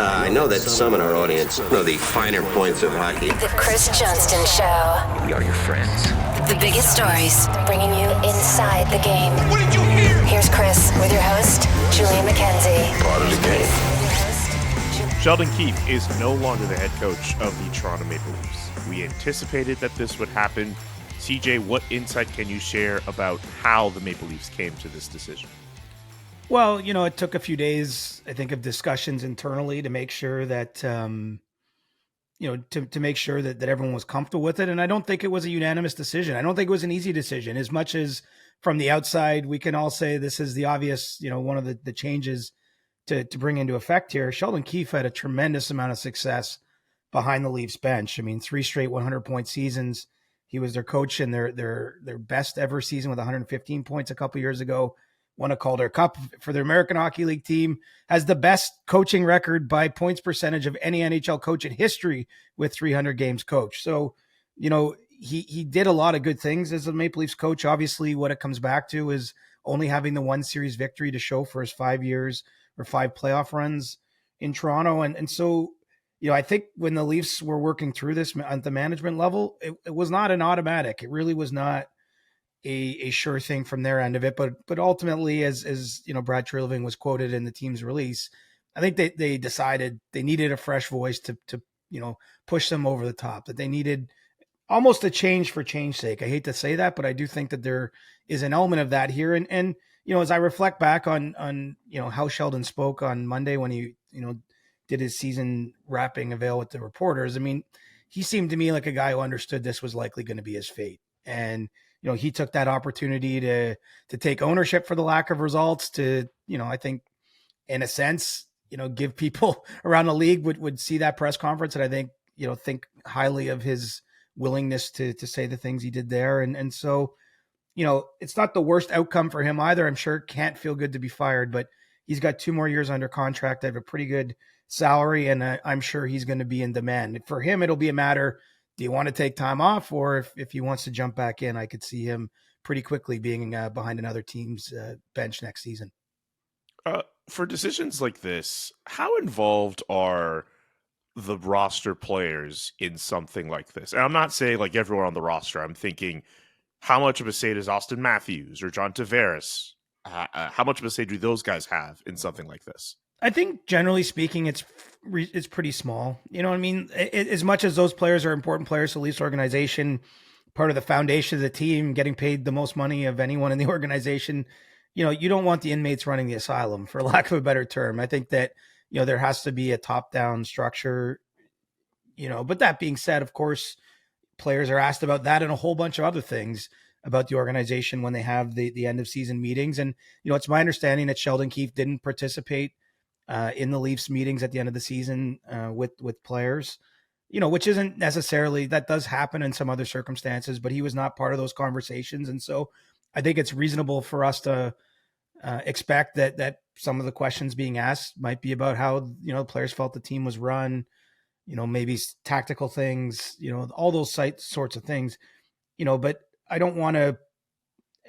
I know that some in our audience know the finer points of hockey. The Chris Johnston Show. We are your friends. The biggest stories, bringing you inside the game. What did you hear? Here's Chris with your host, Julian Mckenzie. Part of the game. Sheldon Keefe is no longer the head coach of the Toronto Maple Leafs. We anticipated that this would happen. CJ, what insight can you share about how the Maple Leafs came to this decision? Well, it took a few days, I think, of discussions internally to make sure that, to make sure that everyone was comfortable with it. And I don't think it was a unanimous decision. I don't think it was an easy decision. As much as from the outside, we can all say this is the obvious, one of the changes to bring into effect here. Sheldon Keefe had a tremendous amount of success behind the Leafs bench. I mean, 3 straight 100-point seasons. He was their coach in their best ever season with 115 points a couple years ago. Won a Calder Cup for their American Hockey League team, has the best coaching record by points percentage of any NHL coach in history with 300 games coached. So, he did a lot of good things as a Maple Leafs coach. Obviously, what it comes back to is only having the one series victory to show for his 5 years or 5 playoff runs in Toronto. And so, I think when the Leafs were working through this at the management level, it was not an automatic. It really was not a sure thing from their end of it. But ultimately, as Brad Treliving was quoted in the team's release, I think they decided they needed a fresh voice to push them over the top, that they needed almost a change for change's sake. I hate to say that, but I do think that there is an element of that here. And as I reflect back on how Sheldon spoke on Monday when he, did his season wrapping avail with the reporters, I mean, he seemed to me like a guy who understood this was likely going to be his fate. And, he took that opportunity to take ownership for the lack of results, to, I think in a sense, give people around the league would see that press conference and I think highly of his willingness to say the things he did there. And so, it's not the worst outcome for him either. I'm sure it can't feel good to be fired, but he's got 2 more years under contract. They have a pretty good salary, and I'm sure he's going to be in demand. For him, it'll be a matter, do you want to take time off? Or if he wants to jump back in, I could see him pretty quickly being behind another team's bench next season. For decisions like this, how involved are the roster players in something like this? And I'm not saying like everyone on the roster. I'm thinking, how much of a say does Austin Matthews or John Tavares? How much of a say do those guys have in something like this? I think generally speaking, it's pretty small. You know what I mean? As much as those players are important players to the Leafs organization, part of the foundation of the team, getting paid the most money of anyone in the organization, you don't want the inmates running the asylum, for lack of a better term. I think that, there has to be a top-down structure, but that being said, of course, players are asked about that and a whole bunch of other things about the organization when they have the end of season meetings. And, it's my understanding that Sheldon Keefe didn't participate in the Leafs meetings at the end of the season with players, which isn't necessarily, that does happen in some other circumstances, but he was not part of those conversations. And so I think it's reasonable for us to expect that some of the questions being asked might be about how, players felt the team was run, maybe tactical things, all those sorts of things, but I don't want to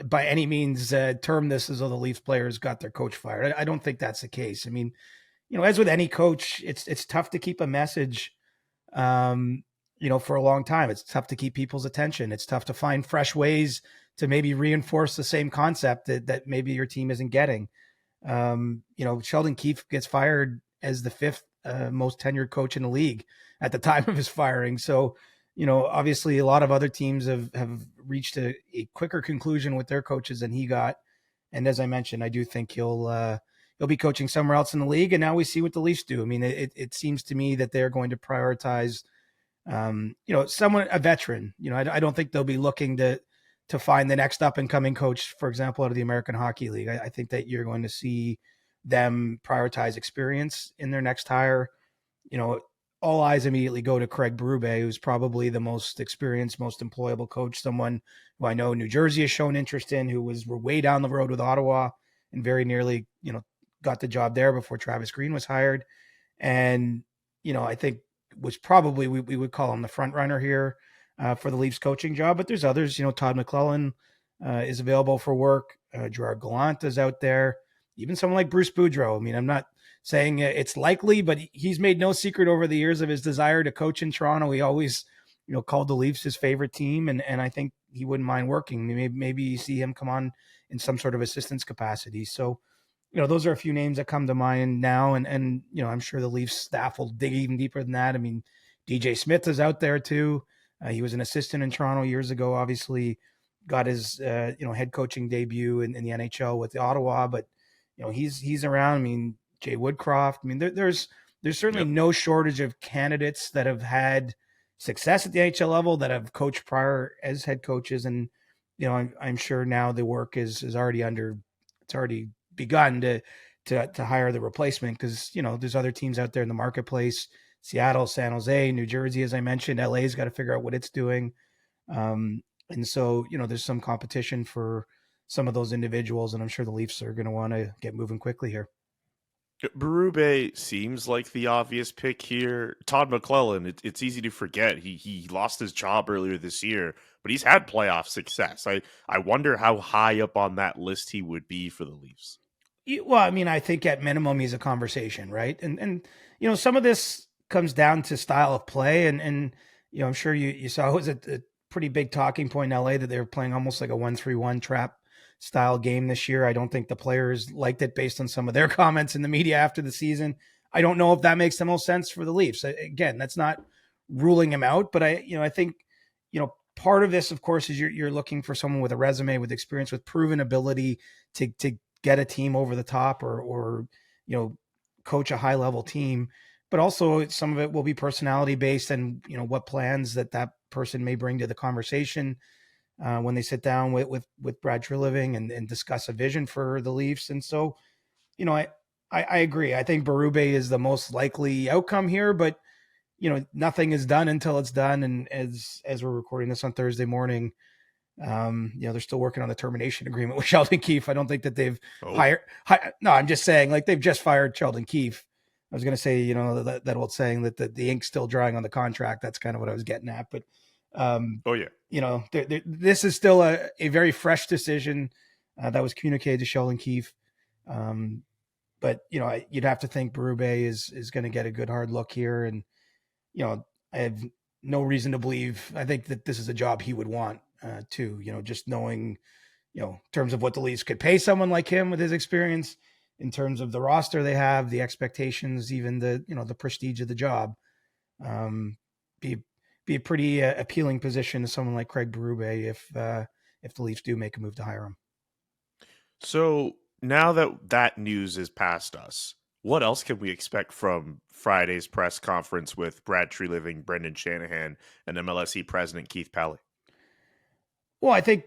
by any means term this as though the Leafs players got their coach fired. I don't think that's the case. I mean, as with any coach, it's tough to keep a message, for a long time. It's tough to keep people's attention. It's tough to find fresh ways to maybe reinforce the same concept that maybe your team isn't getting. Sheldon Keefe gets fired as the 5th most tenured coach in the league at the time of his firing. So, obviously a lot of other teams have reached a quicker conclusion with their coaches than he got. And as I mentioned, I do think he'll be coaching somewhere else in the league. And now we see what the Leafs do. I mean, it seems to me that they're going to prioritize, someone, a veteran. I don't think they'll be looking to find the next up and coming coach, for example, out of the American Hockey League. I think that you're going to see them prioritize experience in their next hire. All eyes immediately go to Craig Berube, who's probably the most experienced, most employable coach, someone who I know New Jersey has shown interest in, who was way down the road with Ottawa and very nearly, got the job there before Travis Green was hired. And, I think was probably, we would call him the front runner here for the Leafs coaching job, but there's others, Todd McClellan is available for work. Gerard Gallant is out there, even someone like Bruce Boudreau. I mean, I'm not saying it's likely, but he's made no secret over the years of his desire to coach in Toronto. He always, called the Leafs his favorite team, and I think he wouldn't mind working. Maybe you see him come on in some sort of assistance capacity. So, those are a few names that come to mind now, and I'm sure the Leafs staff will dig even deeper than that. I mean, DJ Smith is out there too. He was an assistant in Toronto years ago. Obviously, got his head coaching debut in the NHL with the Ottawa, but he's around. I mean, Jay Woodcroft. I mean, there's certainly no shortage of candidates that have had success at the NHL level that have coached prior as head coaches, and I'm sure now the work is already begun to hire the replacement, because there's other teams out there in the marketplace: Seattle, San Jose, New Jersey, as I mentioned. LA's got to figure out what it's doing, and so there's some competition for some of those individuals, and I'm sure the Leafs are going to want to get moving quickly here. Berube seems like the obvious pick here. Todd McClellan, it's easy to forget. He lost his job earlier this year, but he's had playoff success. I wonder how high up on that list he would be for the Leafs. Well, I mean, I think at minimum he's a conversation, right? And some of this comes down to style of play, and I'm sure you saw it was a pretty big talking point in LA that they were playing almost like a 1-3-1 trap style game this year. I don't think the players liked it based on some of their comments in the media after the season. I don't know if that makes the most sense for the Leafs. Again, that's not ruling him out, but I think part of this, of course, is you're looking for someone with a resume, with experience, with proven ability to get a team over the top, or coach a high level team. But also some of it will be personality based, and what plans that person may bring to the conversation when they sit down with Brad Treliving and discuss a vision for the Leafs. And so, I agree. I think Berube is the most likely outcome here, but nothing is done until it's done. And as we're recording this on Thursday morning, they're still working on the termination agreement with Sheldon Keefe. I don't think that they've hired. No, I'm just saying, like, they've just fired Sheldon Keefe. I was going to say, that old saying that the ink's still drying on the contract. That's kind of what I was getting at. But, this is still a very fresh decision that was communicated to Sheldon Keefe. But, you'd have to think Berube is going to get a good hard look here. And, I have no reason to believe, I think that this is a job he would want too, just knowing, in terms of what the Leafs could pay someone like him with his experience, in terms of the roster they have, the expectations, even the prestige of the job, be a pretty appealing position to someone like Craig Berube if the Leafs do make a move to hire him. So now that news is past us, what else can we expect from Friday's press conference with Brad Treliving, Brendan Shanahan, and MLSE President Keith Pelley? Well, I think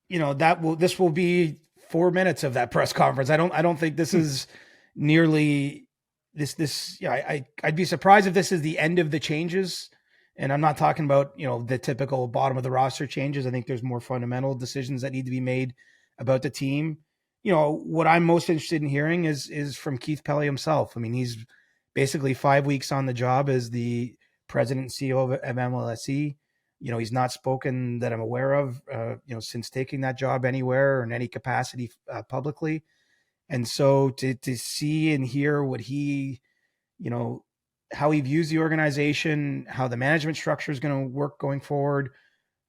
this will be 4 minutes of that press conference. I don't think this is nearly this. I'd be surprised if this is the end of the changes. And I'm not talking about, the typical bottom of the roster changes. I think there's more fundamental decisions that need to be made about the team. What I'm most interested in hearing is from Keith Pelley himself. I mean, he's basically 5 weeks on the job as the president and CEO of MLSE. He's not spoken that I'm aware of, since taking that job anywhere or in any capacity publicly. And so to see and hear what he, how he views the organization, how the management structure is going to work going forward.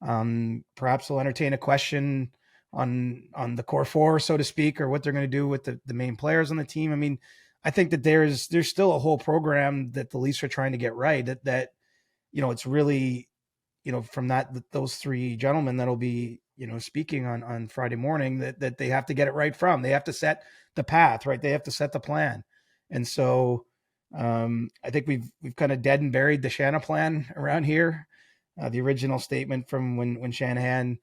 Perhaps we'll entertain a question on the core four, so to speak, or what they're going to do with the main players on the team. I mean, I think that there's still a whole program that the Leafs are trying to get right, that it's really, from those three gentlemen that'll be, speaking on Friday morning, that they have to get it right from. They have to set the path, right? They have to set the plan. And so I think we've kind of dead and buried the Shanahan plan around here. The original statement from when Shanahan,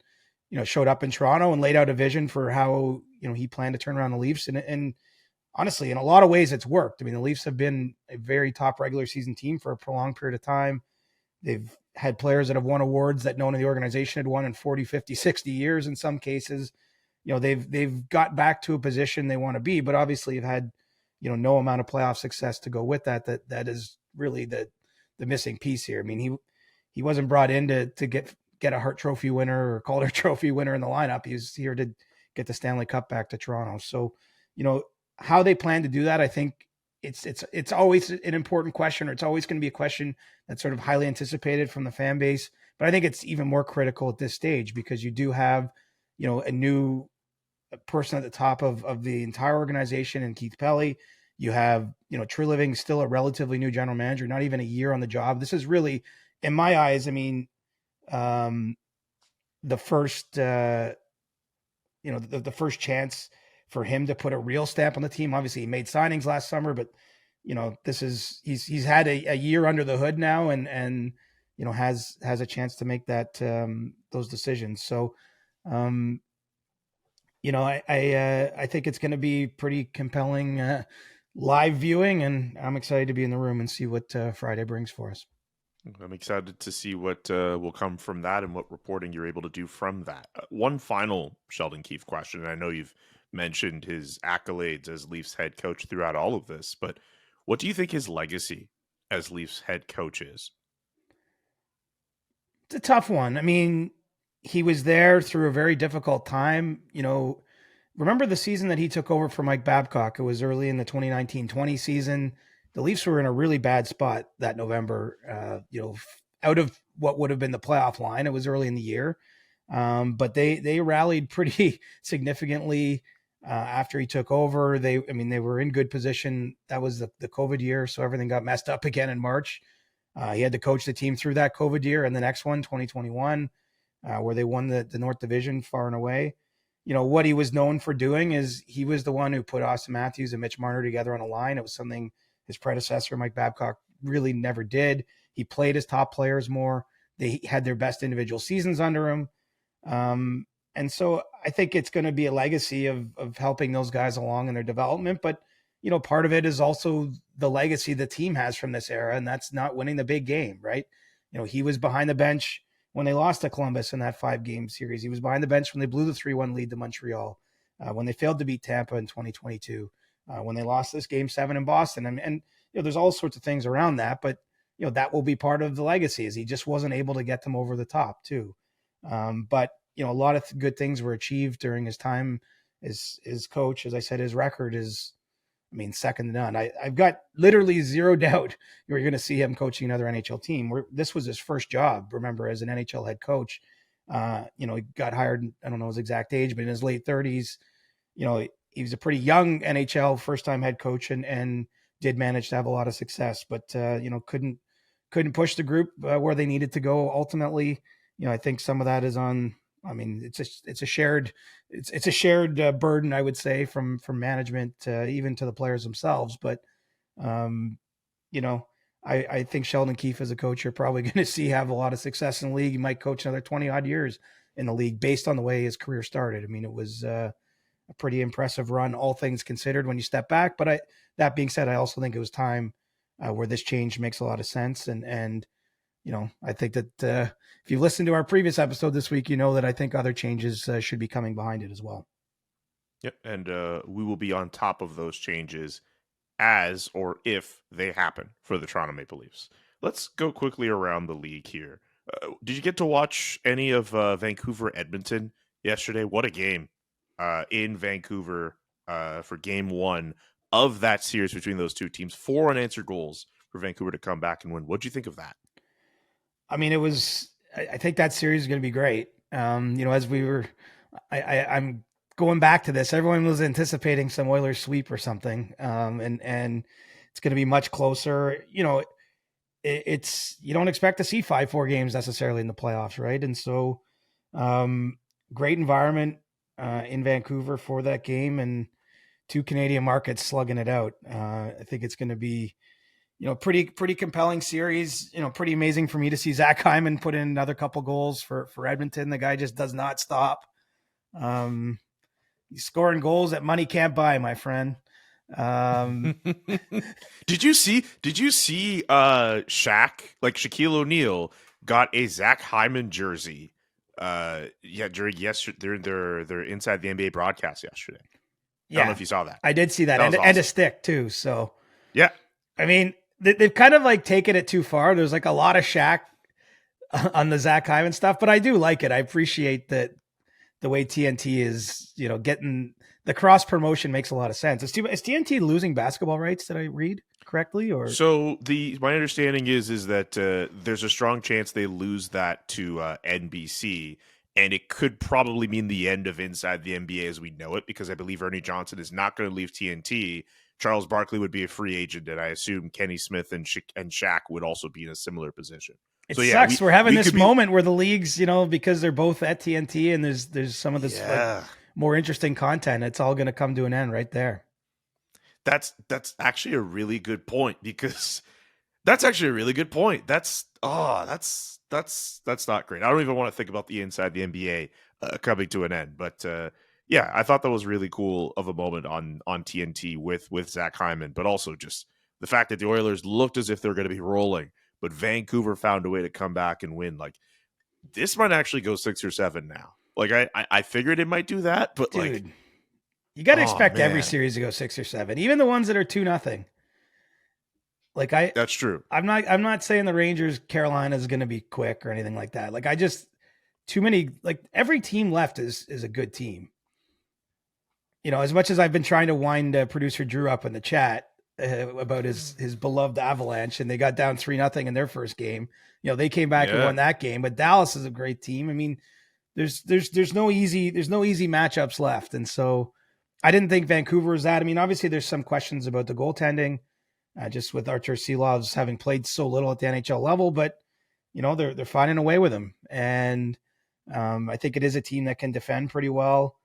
showed up in Toronto and laid out a vision for how, he planned to turn around the Leafs. And honestly, in a lot of ways it's worked. I mean, the Leafs have been a very top regular season team for a prolonged period of time. They've had players that have won awards that no one in the organization had won in 40, 50, 60 years in some cases. They've got back to a position they want to be, but obviously have had, no amount of playoff success to go with that is really the missing piece here. I mean, he wasn't brought in to get a Hart Trophy winner or Calder Trophy winner in the lineup. He was here to get the Stanley Cup back to Toronto. So, how they plan to do that, I think, it's always an important question, or it's always going to be a question that's sort of highly anticipated from the fan base. But I think it's even more critical at this stage because you do have, a new person at the top of the entire organization in Keith Pelly. You have, True Living, still a relatively new general manager, not even a year on the job. This is really, in my eyes, I mean, the first, the first chance for him to put a real stamp on the team. Obviously, he made signings last summer, but this is he's had a year under the hood now, and has a chance to make that those decisions. So, I think it's going to be pretty compelling live viewing, and I'm excited to be in the room and see what Friday brings for us. I'm excited to see what will come from that and what reporting you're able to do from that. One final Sheldon Keefe question, and I know you've mentioned his accolades as Leafs head coach throughout all of this, but what do you think his legacy as Leafs head coach is? It's a tough one. I mean, he was there through a very difficult time. Remember the season that he took over for Mike Babcock? It was early in the 2019-20 season. The Leafs were in a really bad spot that November, out of what would have been the playoff line. It was early in the year. But they rallied pretty significantly after he took over. They were in good position. That was the COVID year, so everything got messed up again in March. He had to coach the team through that COVID year, and the next one, 2021, where they won the North Division far and away. What he was known for doing is he was the one who put Austin Matthews and Mitch Marner together on a line. It was something his predecessor, Mike Babcock, really never did. He played his top players more. They had their best individual seasons under him. And so I think it's going to be a legacy of helping those guys along in their development. But, part of it is also the legacy the team has from this era, and that's not winning the big game, right? He was behind the bench when they lost to Columbus in that 5-game series. He was behind the bench when they blew the 3-1 lead to Montreal, when they failed to beat Tampa in 2022, when they lost this Game 7 in Boston. And there's all sorts of things around that, but, that will be part of the legacy, is he just wasn't able to get them over the top too. But, a lot of good things were achieved during his time as coach. As I said, his record is, second to none. I've got literally zero doubt you're going to see him coaching another NHL team. This was his first job, remember, as an NHL head coach. He got hired, I don't know his exact age, but in his late 30s. He was a pretty young NHL first-time head coach and did manage to have a lot of success, but couldn't push the group where they needed to go ultimately. I think some of that is on. It's a shared burden, I would say, from management even to the players themselves. But I think Sheldon Keefe as a coach, you're probably going to see have a lot of success in the league. He might coach another 20 odd years in the league based on the way his career started. It was a pretty impressive run, all things considered, when you step back. But that being said, I also think it was time where this change makes a lot of sense. And I think that if you listen to our previous episode this week, that I think other changes should be coming behind it as well. Yep, and we will be on top of those changes as or if they happen for the Toronto Maple Leafs. Let's go quickly around the league here. Did you get to watch any of Vancouver-Edmonton yesterday? What a game in Vancouver for Game 1 of that series between those two teams. 4 unanswered goals for Vancouver to come back and win. What do you think of that? I think that series is going to be great. As we were, I'm going back to this. Everyone was anticipating some Oilers sweep or something. And it's going to be much closer. It's, you don't expect to see 5-4 games necessarily in the playoffs. Right. And so, great environment, in Vancouver for that game, and 2 Canadian markets slugging it out. I think it's going to be, pretty compelling series. Pretty amazing for me to see Zach Hyman put in another couple goals for Edmonton. The guy just does not stop. He's scoring goals that money can't buy, my friend. Did you see Shaq, like Shaquille O'Neal, got a Zach Hyman jersey during their Inside the NBA broadcast yesterday? I don't know if you saw that. I did see that, awesome. And a stick too. So yeah, they've kind of like taken it too far. There's like a lot of Shaq on the Zach Hyman stuff, but I do like it. I appreciate that the way TNT is, getting the cross promotion makes a lot of sense. Is TNT losing basketball rights? Did I read correctly? Or so my understanding is that there's a strong chance they lose that to NBC, and it could probably mean the end of Inside the NBA as we know it, because I believe Ernie Johnson is not going to leave TNT. Charles Barkley would be a free agent, and I assume Kenny Smith and Shaq would also be in a similar position. It sucks. We're having this moment where the leagues, because they're both at TNT, and there's some of this more interesting content. It's all going to come to an end right there. That's actually a really good point, because that's actually a really good point. That's not great. I don't even want to think about the Inside the NBA coming to an end, but I thought that was really cool of a moment on TNT with Zach Hyman, but also just the fact that the Oilers looked as if they're going to be rolling, but Vancouver found a way to come back and win. Like, this might actually go 6 or 7 now. Like, I figured it might do that, but dude, you got to expect every series to go 6 or 7, even the ones that are 2-0. Like, that's true. I'm not saying the Rangers Carolina is going to be quick or anything like that. Like, too many, like, every team left is a good team. As much as I've been trying to wind producer Drew up in the chat about his beloved Avalanche, and they got down 3-0 in their first game. They came back and won that game, but Dallas is a great team. I mean, there's no easy matchups left. And so I didn't think Vancouver was that. I mean, obviously there's some questions about the goaltending, just with Artur Silovs having played so little at the NHL level, but they're finding a way with him. And I think it is a team that can defend pretty well.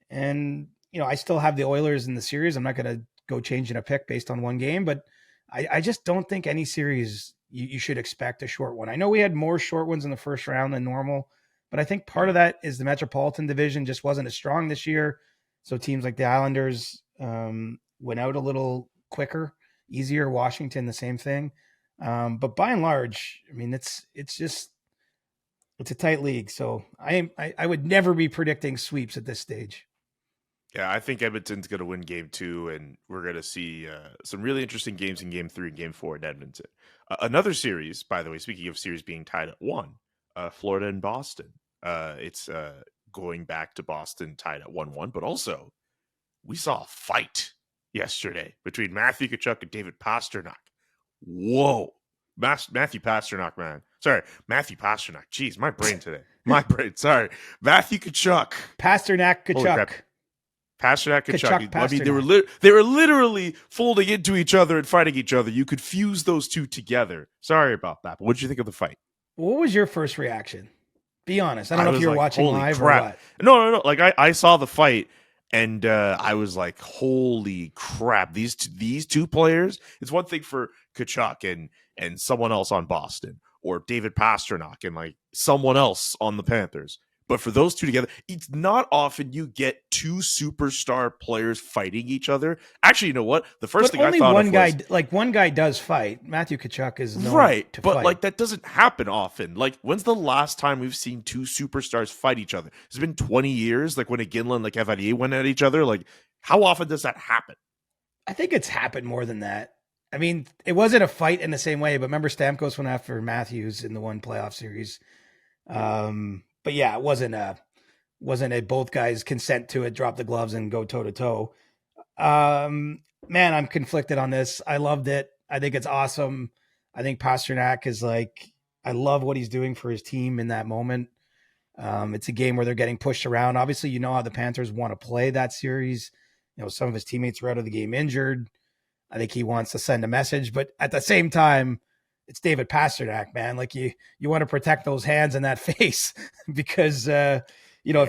And, I still have the Oilers in the series. I'm not going to go changing a pick based on one game, but I just don't think any series you should expect a short one. I know we had more short ones in the first round than normal, but I think part of that is the Metropolitan Division just wasn't as strong this year. So teams like the Islanders went out a little quicker, easier. Washington, the same thing. But by and large, I mean, it's a tight league. So I would never be predicting sweeps at this stage. Yeah, I think Edmonton's going to win game 2, and we're going to see some really interesting games in game 3 and game 4 in Edmonton. Another series, by the way, speaking of series being tied at 1, Florida and Boston. It's going back to Boston tied at 1-1, but also we saw a fight yesterday between Matthew Tkachuk and David Pastrnak. Whoa. Matthew Pastrnak, man. Sorry, Matthew Pastrnak. Jeez, my brain today. Sorry. Matthew Tkachuk. Pastrnak, Tkachuk. Pastrnak, Tkachuk. I mean, they were literally folding into each other and fighting each other. You could fuse those two together. Sorry about that, but what did you think of the fight? What was your first reaction? Be honest. I don't know if you were watching live crap. or what. No. Like, I saw the fight, and I was like, holy crap. These two players, it's one thing for Tkachuk and someone else on Boston, or David Pastrnak and like someone else on the Panthers. But for those two together, it's not often you get two superstar players fighting each other. Actually, you know what? The first thing I thought of was... one guy does fight. Matthew Tkachuk is known to but fight. Like, that doesn't happen often. Like, when's the last time we've seen two superstars fight each other? It's been 20 years, like when Iginla and like Evanier went at each other. Like, how often does that happen? I think it's happened more than that. I mean, it wasn't a fight in the same way, but remember Stamkos went after Matthews in the one playoff series. But yeah, it wasn't a both guys consent to it, drop the gloves and go toe to toe. Man, I'm conflicted on this. I loved it. I think it's awesome. I think Pastrnak is like, I love what he's doing for his team in that moment. It's a game where they're getting pushed around. Obviously, you know how the Panthers want to play that series. Some of his teammates were out of the game injured. I think he wants to send a message, but at the same time, it's David Pastrnak, man. Like you want to protect those hands and that face because, if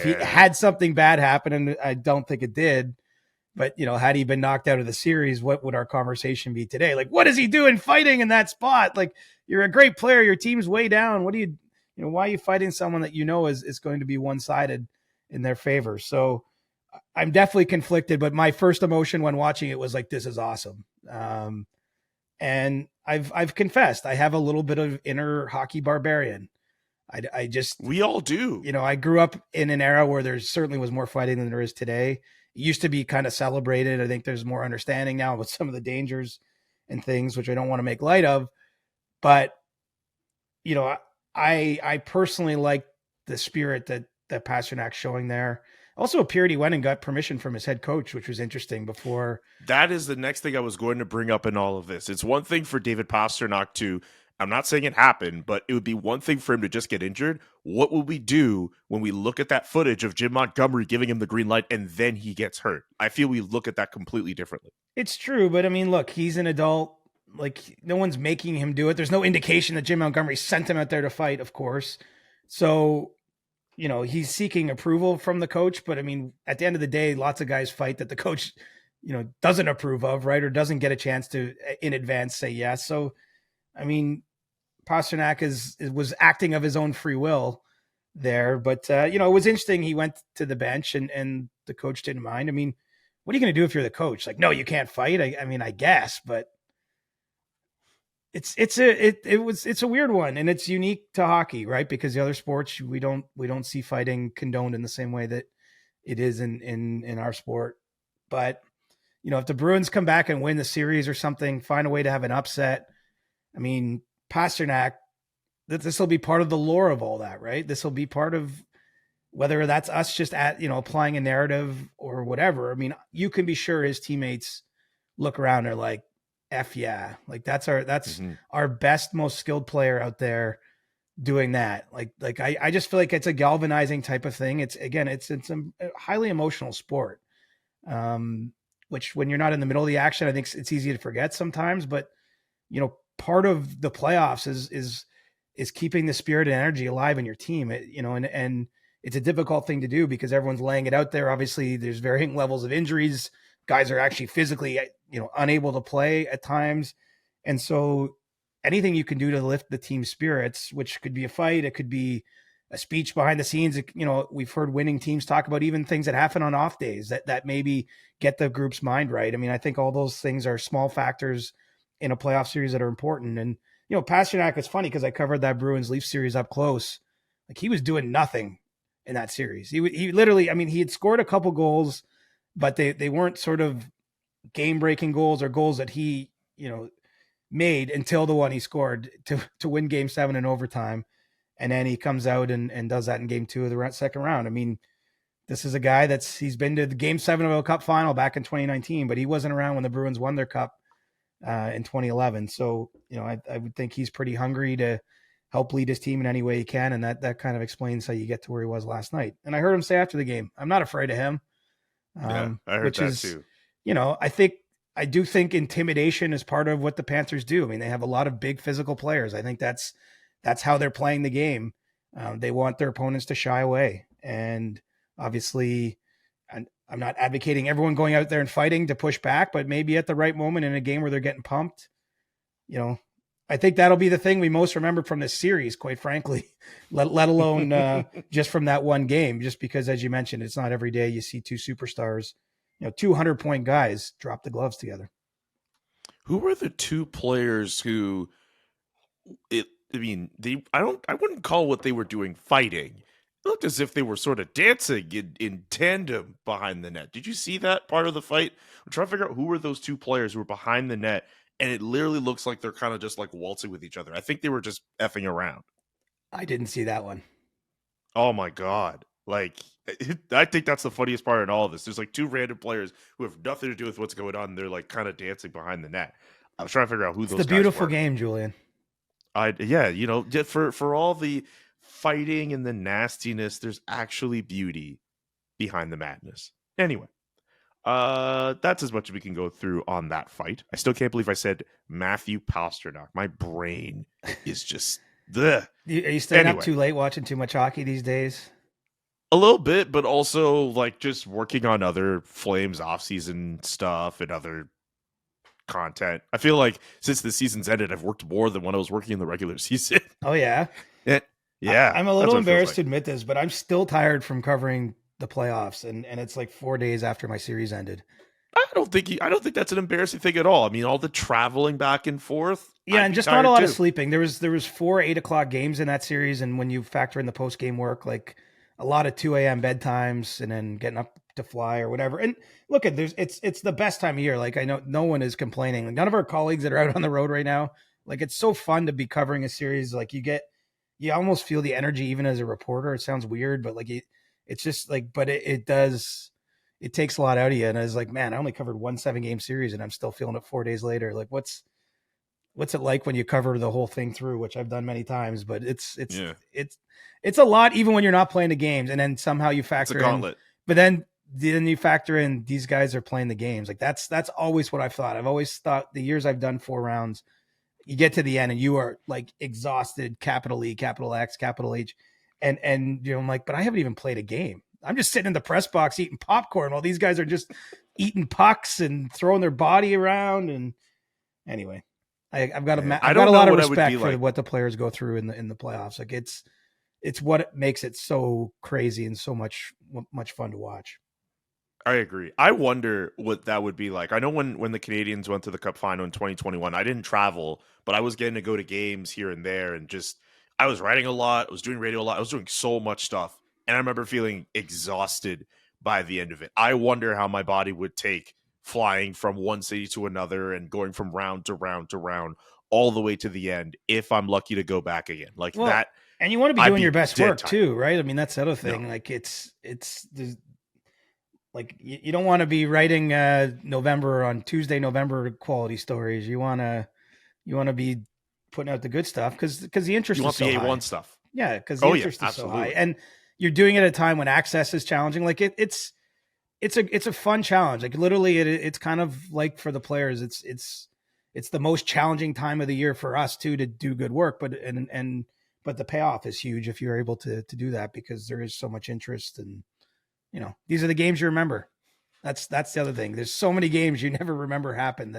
he had something bad happen, and I don't think it did, but had he been knocked out of the series, what would our conversation be today? Like, what is he doing fighting in that spot? Like, you're a great player. Your team's way down. What do you why are you fighting someone that is going to be one-sided in their favor? So I'm definitely conflicted, but my first emotion when watching it was like, this is awesome. And I've confessed, I have a little bit of inner hockey barbarian. We all do. I grew up in an era where there certainly was more fighting than there is today. It used to be kind of celebrated. I think there's more understanding now with some of the dangers and things, which I don't want to make light of. But, I personally like the spirit that that Pasternak's showing there. Also appeared he went and got permission from his head coach, which was interesting before. That is the next thing I was going to bring up in all of this. It's one thing for David Pastrnak to, I'm not saying it happened, but it would be one thing for him to just get injured. What will we do when we look at that footage of Jim Montgomery giving him the green light and then he gets hurt? I feel we look at that completely differently. It's true, but I mean, look, he's an adult. Like, no one's making him do it. There's no indication that Jim Montgomery sent him out there to fight, of course. So, you know, he's seeking approval from the coach. But I mean, at the end of the day, lots of guys fight that the coach, you know, doesn't approve of, right? Or doesn't get a chance to in advance say yes. So, I mean, Pastrnak was acting of his own free will there. But, you know, it was interesting. He went to the bench and the coach didn't mind. I mean, what are you going to do if you're the coach? Like, no, you can't fight. I mean, I guess, but it's a weird one, and it's unique to hockey, right? Because the other sports we don't see fighting condoned in the same way that it is in our sport. But you know, if the Bruins come back and win the series or something, find a way to have an upset. I mean, Pastrnak, this will be part of the lore of all that, right? This will be part of whether that's us just applying a narrative or whatever. I mean, you can be sure his teammates look around and are like, F yeah. Like that's our best, most skilled player out there doing that. Like I just feel like it's a galvanizing type of thing. It's a highly emotional sport. Which when you're not in the middle of the action, I think it's easy to forget sometimes, but you know, part of the playoffs is keeping the spirit and energy alive in your team, and it's a difficult thing to do because everyone's laying it out there. Obviously there's varying levels of injuries. Guys are actually physically, unable to play at times. And so anything you can do to lift the team spirits, which could be a fight, it could be a speech behind the scenes. We've heard winning teams talk about even things that happen on off days that maybe get the group's mind right. I mean, I think all those things are small factors in a playoff series that are important. And, Pastrnak, it's funny because I covered that Bruins Leafs series up close. Like he was doing nothing in that series. He literally, I mean, he had scored a couple goals, but they weren't sort of game-breaking goals or goals that he, made until the one he scored to win Game 7 in overtime. And then he comes out and does that in Game 2 of the second round. I mean, this is a guy he's been to the Game 7 of a Cup final back in 2019, but he wasn't around when the Bruins won their Cup in 2011. So, I would think he's pretty hungry to help lead his team in any way he can. And that kind of explains how you get to where he was last night. And I heard him say after the game, I'm not afraid of him. I heard that too. I do think intimidation is part of what the Panthers do. I mean, they have a lot of big physical players. I think that's how they're playing the game. They want their opponents to shy away. And obviously, I'm not advocating everyone going out there and fighting to push back, but maybe at the right moment in a game where they're getting pumped, I think that'll be the thing we most remember from this series, quite frankly, let alone just from that one game, just because, as you mentioned, it's not every day you see two superstars, 200-point guys drop the gloves together. Who were the two players who I wouldn't call what they were doing fighting. It looked as if they were sort of dancing in tandem behind the net. Did you see that part of the fight? I'm trying to figure out who were those two players who were behind the net, and it literally looks like they're kind of just like waltzing with each other. I think they were just effing around. I didn't see that one. Oh my God. I think that's the funniest part in all of this. There's like two random players who have nothing to do with what's going on. And they're like kind of dancing behind the net. I was trying to figure out who those guys were. It's a beautiful game, Julian. For all the fighting and the nastiness, there's actually beauty behind the madness. Anyway, that's as much as we can go through on that fight. I still can't believe I said Matthew Pastrnak. My brain is just the. Are you staying up too late watching too much hockey these days? A little bit, but also like just working on other Flames offseason stuff and other content. I feel like since the season's ended, I've worked more than when I was working in the regular season. Oh yeah. Yeah. I'm a little embarrassed to admit this, but I'm still tired from covering the playoffs, and it's like 4 days after my series ended. I don't think that's an embarrassing thing at all. I mean, all the traveling back and forth. Yeah, and just not a lot of sleeping. There was 4 8:00 games in that series, and when you factor in the post game work, like a lot of 2 a.m. bedtimes, and then getting up to fly or whatever. And look at it's the best time of year. Like I know no one is complaining. None of our colleagues that are out on the road right now. Like it's so fun to be covering a series. Like you almost feel the energy even as a reporter. It sounds weird, but like It's just like, but it takes a lot out of you. And I was like, man, I only covered 1 7-game series and I'm still feeling it 4 days later. Like what's it like when you cover the whole thing through, which I've done many times, but it's a lot, even when you're not playing the games. And then somehow you factor it's a gauntlet. but then you factor in these guys are playing the games. Like that's always what I've thought. I've always thought the years I've done 4 rounds, you get to the end and you are like exhausted, capital E, capital X, capital H. And you know, I'm like, but I haven't even played a game. I'm just sitting in the press box eating popcorn while these guys are just eating pucks and throwing their body around. And anyway, I've got a lot of respect for what the players go through in the playoffs. Like it's what makes it so crazy and so much fun to watch. I agree. I wonder what that would be like. I know when the Canadians went to the Cup final in 2021, I didn't travel, but I was getting to go to games here and there, and just I was writing a lot. I was doing radio a lot. I was doing so much stuff. And I remember feeling exhausted by the end of it. I wonder how my body would take flying from one city to another and going from round to round to round all the way to the end if I'm lucky to go back again. Like that. And you want to be doing your best work too, right? I mean, that's the other thing. No. Like like you don't want to be writing Tuesday, November quality stories. You want to be putting out the good stuff because the interest is so high. You want the A1 stuff. Yeah, because the interest is so high. And you're doing it at a time when access is challenging. Like it's a fun challenge. Like literally it's kind of like for the players, it's the most challenging time of the year for us too, to do good work. But the payoff is huge if you're able to do that, because there is so much interest, and you know, these are the games you remember. That's the other thing. There's so many games you never remember happen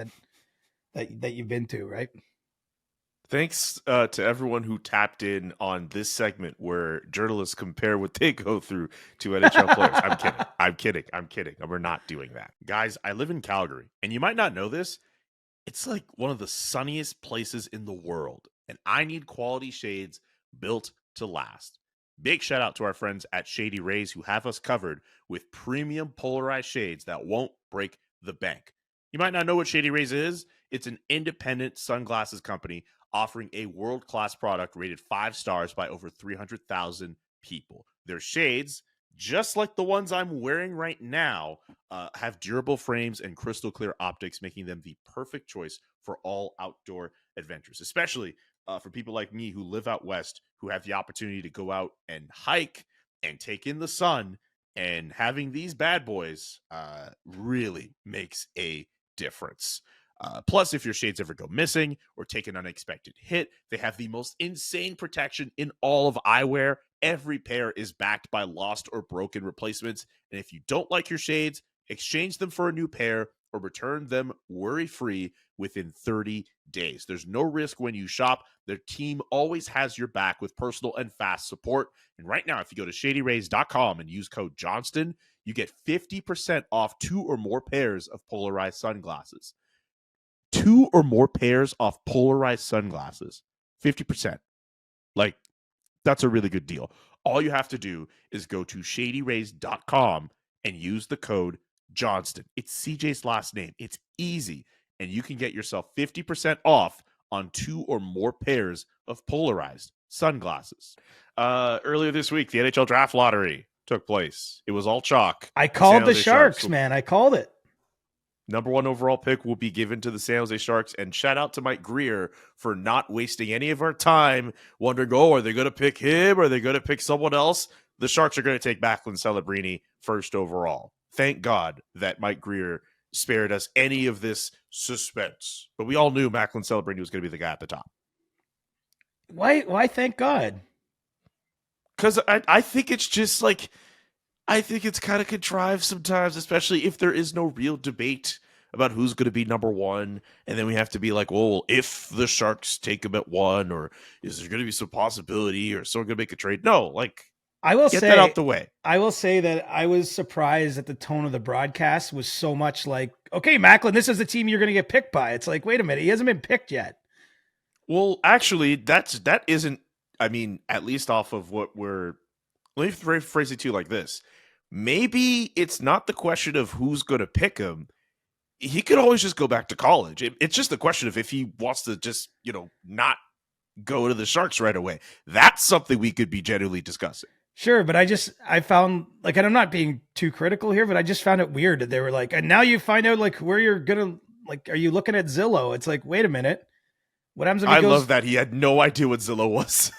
that you've been to, right? Thanks to everyone who tapped in on this segment where journalists compare what they go through to NHL players. I'm kidding. We're not doing that. Guys, I live in Calgary, and you might not know this. It's like one of the sunniest places in the world, and I need quality shades built to last. Big shout out to our friends at Shady Rays who have us covered with premium polarized shades that won't break the bank. You might not know what Shady Rays is. It's an independent sunglasses company offering a world-class product rated 5 stars by over 300,000 people. Their shades, just like the ones I'm wearing right now, have durable frames and crystal clear optics, making them the perfect choice for all outdoor adventures, especially for people like me who live out west, who have the opportunity to go out and hike and take in the sun. And having these bad boys really makes a difference. Plus, if your shades ever go missing or take an unexpected hit, they have the most insane protection in all of eyewear. Every pair is backed by lost or broken replacements. And if you don't like your shades, exchange them for a new pair or return them worry-free within 30 days. There's no risk when you shop. Their team always has your back with personal and fast support. And right now, if you go to shadyrays.com and use code Johnston, you get 50% off 2 or more pairs of polarized sunglasses. 2 or more pairs off polarized sunglasses. 50%. Like, that's a really good deal. All you have to do is go to shadyrays.com and use the code Johnston. It's CJ's last name. It's easy. And you can get yourself 50% off on 2 or more pairs of polarized sunglasses. Earlier this week, the NHL draft lottery took place. It was all chalk. I called the Sharks, man. I called it. Number 1 overall pick will be given to the San Jose Sharks. And shout out to Mike Greer for not wasting any of our time wondering, are they going to pick him? Or are they going to pick someone else? The Sharks are going to take Backlund Celebrini first overall. Thank God that Mike Greer spared us any of this suspense. But we all knew Backlund Celebrini was going to be the guy at the top. Why thank God? Because I think it's just like, I think it's kind of contrived sometimes, especially if there is no real debate about who's going to be number 1. And then we have to be like, well, if the Sharks take him at 1, or is there going to be some possibility or someone going to make a trade? No, like, get that out the way. I will say that I was surprised that the tone of the broadcast was so much like, okay, Macklin, this is the team you're going to get picked by. It's like, wait a minute, he hasn't been picked yet. Well, actually, that isn't, I mean, at least off of what we're, let me phrase it to you like this. Maybe it's not the question of who's going to pick him. He could always just go back to college. It's just the question of if he wants to just, not go to the Sharks right away. That's something we could be genuinely discussing. Sure, but I found like, and I'm not being too critical here, but I just found it weird that they were like, and now you find out like where you're gonna like, are you looking at Zillow? It's like, wait a minute, what happens if he I goes? love that he had no idea what Zillow was.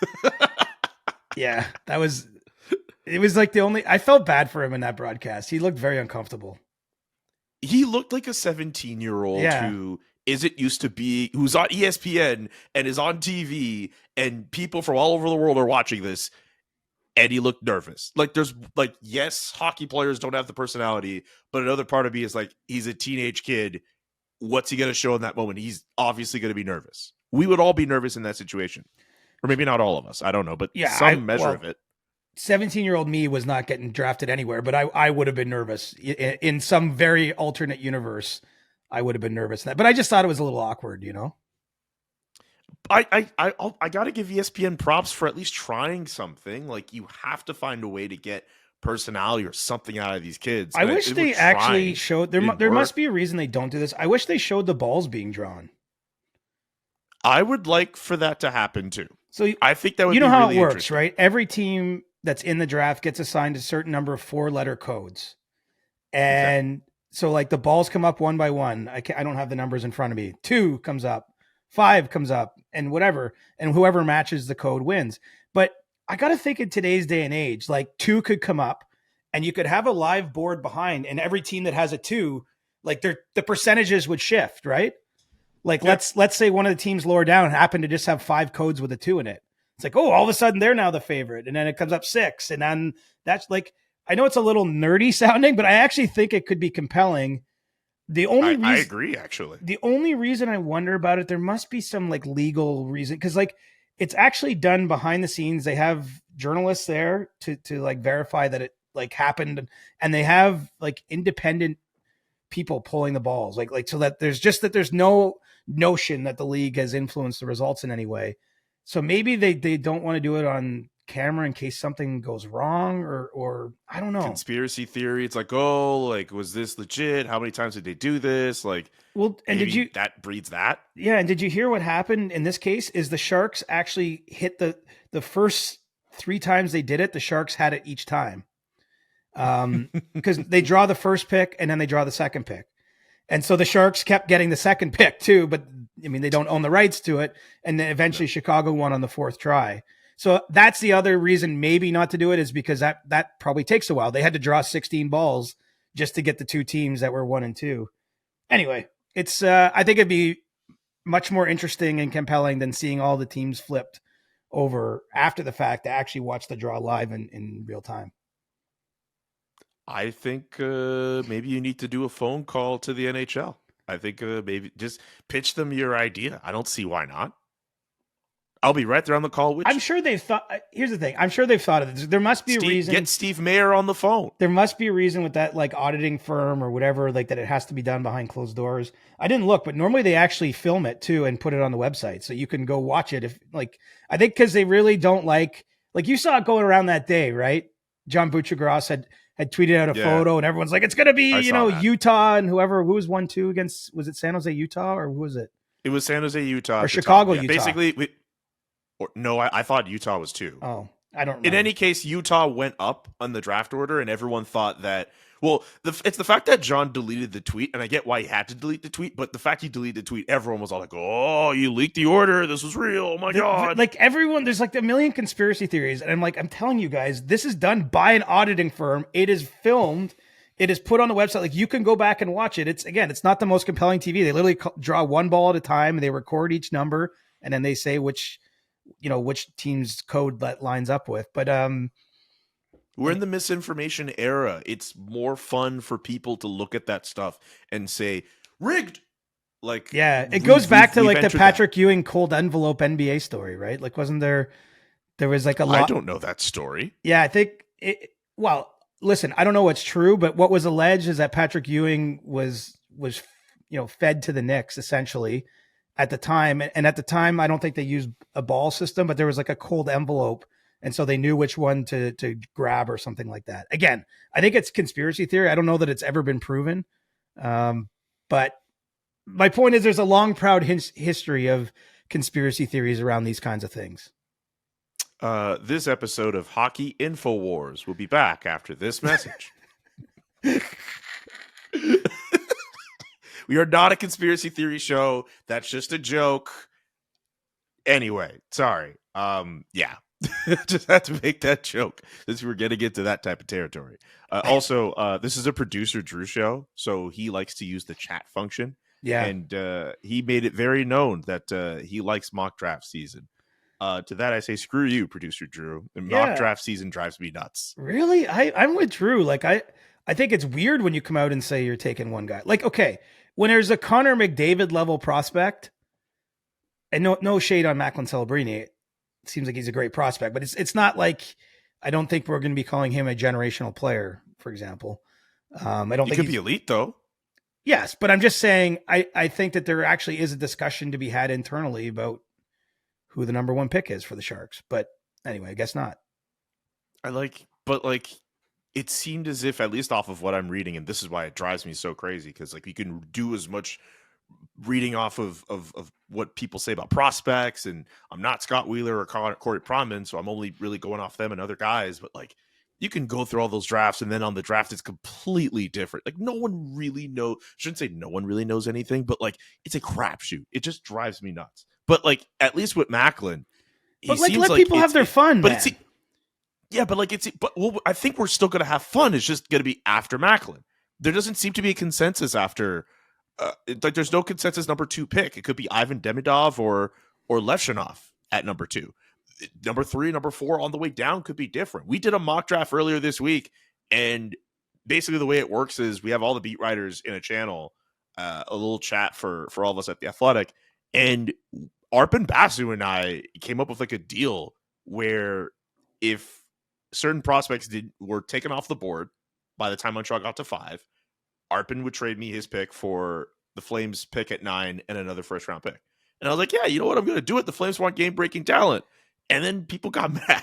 Yeah, that was. It was like the only. I felt bad for him in that broadcast. He looked very uncomfortable. He looked like a 17-year-old Yeah. who isn't used to be, who's on ESPN and is on TV, and people from all over the world are watching this. And he looked nervous. Like there's like, yes, hockey players don't have the personality, but another part of me is like, he's a teenage kid. What's he going to show in that moment? He's obviously going to be nervous. We would all be nervous in that situation. Or maybe not all of us. I don't know, but Yeah, some measure of it. 17-year-old me was not getting drafted anywhere, but I would have been nervous in some very alternate universe. I would have been nervous in that, but I just thought it was a little awkward, you know. I got to give ESPN props for at least trying something. Like you have to find a way to get personality or something out of these kids. I wish they actually showed there. There work. must be a reason they don't do this. I wish they showed the balls being drawn. I would like for that to happen too. So I think that would. You know be how really it works, right? Every team that's in the draft gets assigned a certain number of 4-letter codes, and so like the balls come up one by one. I don't have the numbers in front of me. 2 comes up, 5 comes up, and whatever, and whoever matches the code wins. But I got to think in today's day and age, like 2 could come up, and you could have a live board behind, and every team that has a 2, like the percentages would shift, right? Like let's say one of the teams lower down happened to just have 5 codes with a 2 in it. It's like, oh, all of a sudden they're now the favorite. And then it comes up 6. And then that's like, I know it's a little nerdy sounding, but I actually think it could be compelling. The only reason I agree, actually. The only reason I wonder about it, there must be some like legal reason. Cause like it's actually done behind the scenes. They have journalists there to like verify that it like happened. And they have like independent people pulling the balls, like so that there's no notion that the league has influenced the results in any way. So maybe they don't want to do it on camera in case something goes wrong or I don't know. Conspiracy theory. It's like, oh, like was this legit? How many times did they do this? Like, well, and that breeds that? Yeah. And did you hear what happened in this case? Is the Sharks actually hit the first 3 times they did it? The Sharks had it each time. Because they draw the first pick and then they draw the second pick. And so the Sharks kept getting the second pick too, but I mean, they don't own the rights to it. And then eventually Chicago won on the 4th try. So that's the other reason maybe not to do it, is because that probably takes a while. They had to draw 16 balls just to get the 2 teams that were 1 and 2. Anyway, it's, I think it'd be much more interesting and compelling than seeing all the teams flipped over after the fact to actually watch the draw live in real time. I think maybe you need to do a phone call to the NHL. I think maybe just pitch them your idea. I don't see why not. I'll be right there on the call with you. I'm sure they've thought. Here's the thing. I'm sure they've thought of this. There must be a reason. Get Steve Mayer on the phone. There must be a reason with that, like auditing firm or whatever, like that it has to be done behind closed doors. I didn't look, but normally they actually film it too and put it on the website so you can go watch it. If like, I think because they really don't like you saw it going around that day, right? John Buccigross had tweeted out a photo and everyone's like, it's going to be, Utah and who was 1-2 against, was it San Jose, Utah, or who was it? It was San Jose, Utah. Or Chicago, Utah. Utah. Basically, I thought Utah was 2. Oh, I don't remember. In any case, Utah went up on the draft order and everyone thought that, well, it's the fact that John deleted the tweet, and I get why he had to delete the tweet, but the fact he deleted the tweet, everyone was all like, oh, you leaked the order. This was real. Oh my God. Like everyone, there's like a million conspiracy theories. And I'm like, I'm telling you guys, this is done by an auditing firm. It is filmed. It is put on the website. Like you can go back and watch it. It's not the most compelling TV. They literally draw 1 ball at a time and they record each number. And then they say which team's code that lines up with. But, we're in the misinformation era. It's more fun for people to look at that stuff and say, rigged. Like, yeah, it goes back to like the Patrick Ewing cold envelope NBA story, right? Like, wasn't there was like a lot. I don't know that story. Yeah, I think listen, I don't know what's true, but what was alleged is that Patrick Ewing was fed to the Knicks essentially at the time. And at the time, I don't think they used a ball system, but there was like a cold envelope. And so they knew which one to grab or something like that. Again, I think it's conspiracy theory. I don't know that it's ever been proven. But my point is there's a long, proud history of conspiracy theories around these kinds of things. This episode of Hockey InfoWars will be back after this message. We are not a conspiracy theory show. That's just a joke. Anyway, sorry. Yeah. Just had to make that joke since we were getting into that type of territory. Also, this is a producer Drew show, so he likes to use the chat function. Yeah. And he made it very known that he likes mock draft season. To that, I say, screw you, producer Drew. And mock draft season drives me nuts. Really? I'm with Drew. Like, I think it's weird when you come out and say you're taking one guy. Like, okay, when there's a Connor McDavid level prospect, and no shade on Macklin Celebrini, it seems like he's a great prospect, but it's not like, I don't think we're going to be calling him a generational player, for example. I don't think he could be elite, though. Yes, but I'm just saying, I think that there actually is a discussion to be had internally about who the number one pick is for the Sharks. But anyway, I guess not. It seemed as if, at least off of what I'm reading, and this is why it drives me so crazy, because like you can do as much reading off of what people say about prospects, and I'm not Scott Wheeler or Corey Pronman, so I'm only really going off them and other guys, but like you can go through all those drafts, and then on the draft it's completely different. Like no one really knows. Shouldn't say no one really knows anything, but like it's a crapshoot. It just drives me nuts. But like at least with Macklin, but like let people have their fun. But man. I think we're still gonna have fun. It's just gonna be after Macklin. There doesn't seem to be a consensus after. There's no consensus number 2 pick. It could be Ivan Demidov or Levshinov at number 2. Number 3, number 4 on the way down could be different. We did a mock draft earlier this week, and basically the way it works is we have all the beat writers in a channel, a little chat for all of us at The Athletic, and Arpon Basu and I came up with like a deal where if certain prospects were taken off the board by the time Montreal got to 5, Arpon would trade me his pick for the Flames pick at 9 and another first round pick. And I was like, yeah, you know what? I'm going to do it. The Flames want game breaking talent. And then people got mad.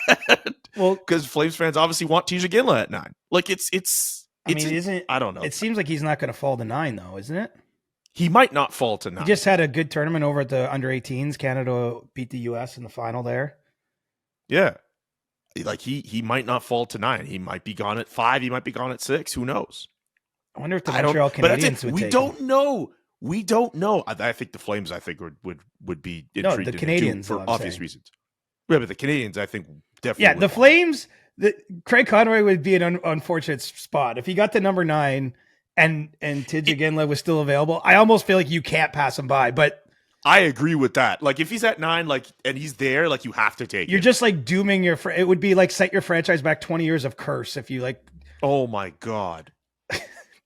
Well, because Flames fans obviously want TJ Ginla at 9. Like I don't know. It seems like he's not going to fall to 9 though, isn't it? He might not fall to 9. He just had a good tournament over at the under 18s. Canada beat the US in the final there. Yeah. Like he might not fall to 9. He might be gone at 5. He might be gone at 6. Who knows? I wonder if the Montreal Canadiens would take him. We don't know. I think the Flames, would be intrigued. The Canadiens for obvious reasons. Yeah, but the Canadiens, I think, definitely. Yeah, the Flames. Craig Conroy would be an unfortunate spot if he got to number 9 and TJ Ginla was still available. I almost feel like you can't pass him by. But I agree with that. Like if he's at 9, like and he's there, like you have to take. You're just like dooming your. It would be like set your franchise back 20 years of curse if you like. Oh my God.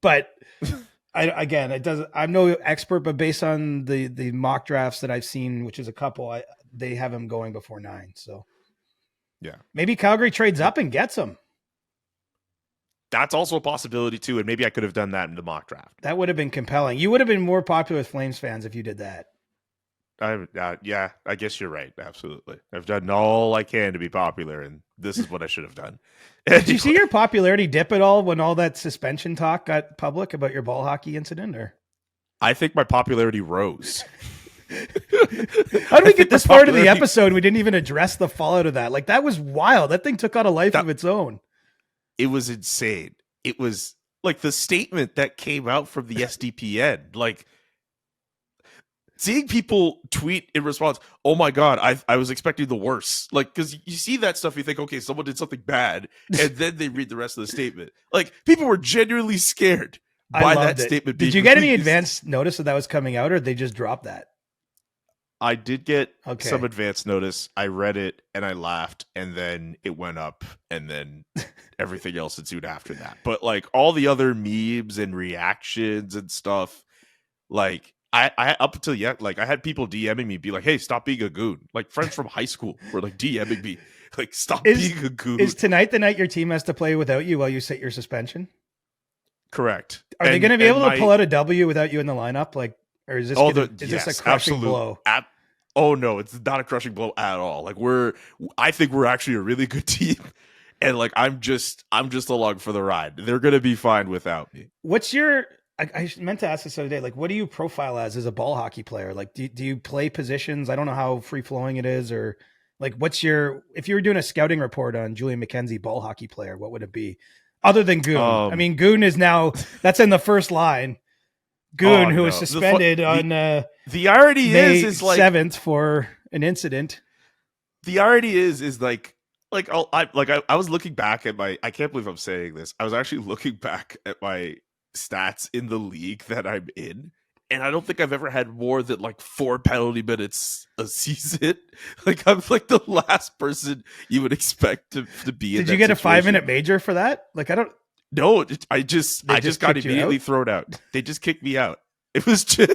But it doesn't. I'm no expert, but based on the mock drafts that I've seen, which is a couple, they have him going before 9. So yeah, maybe Calgary trades up and gets him. That's also a possibility too, and maybe I could have done that in the mock draft. That would have been compelling. You would have been more popular with Flames fans if you did that. Yeah, I guess you're right. Absolutely, I've done all I can to be popular, and this is what I should have done. Did you see your popularity dip at all when all that suspension talk got public about your ball hockey incident? Or I think my popularity rose. How did we get this far into the episode? We didn't even address the fallout of that. Like that was wild. That thing took on a life of its own. It was insane. It was like the statement that came out from the SDPN, like. Seeing people tweet in response, oh my God, I was expecting the worst. Like, because you see that stuff, you think, okay, someone did something bad, and then they read the rest of the statement. Like, people were genuinely scared by that statement. Did you get any advance notice that was coming out, or did they just drop that? I did get some advance notice. I read it, and I laughed, and then it went up, and then everything else ensued after that. But, like, all the other memes and reactions and stuff, like, I up until I had people DMing me, be like, "Hey, stop being a goon." Like friends from high school were like DMing me, like, "Stop being a goon." Is tonight the night your team has to play without you while you sit your suspension? Correct. Are they going to be able to pull out a W without you in the lineup? Like, or is this a crushing blow? Oh no, it's not a crushing blow at all. Like I think we're actually a really good team, and like I'm just along for the ride. They're going to be fine without me. What's your I meant to ask this the other day. Like, what do you profile as a ball hockey player? Like, do you play positions? I don't know how free flowing it is, or Like, if you were doing a scouting report on Julian Mckenzie, ball hockey player, what would it be? Other than Goon. I mean, Goon is now, that's in the first line. Goon, who was suspended on the irony May is like 7th for an incident. The irony is like I was looking back at I can't believe I'm saying this. I was actually looking back at my stats in the league that I'm in, and I don't think I've ever had more than like 4 penalty minutes a season. Like I'm like the last person you would expect to be in. Did you get a 5-minute major for that? Like, I don't. No, I just got immediately thrown out. They just kicked me out. It was just.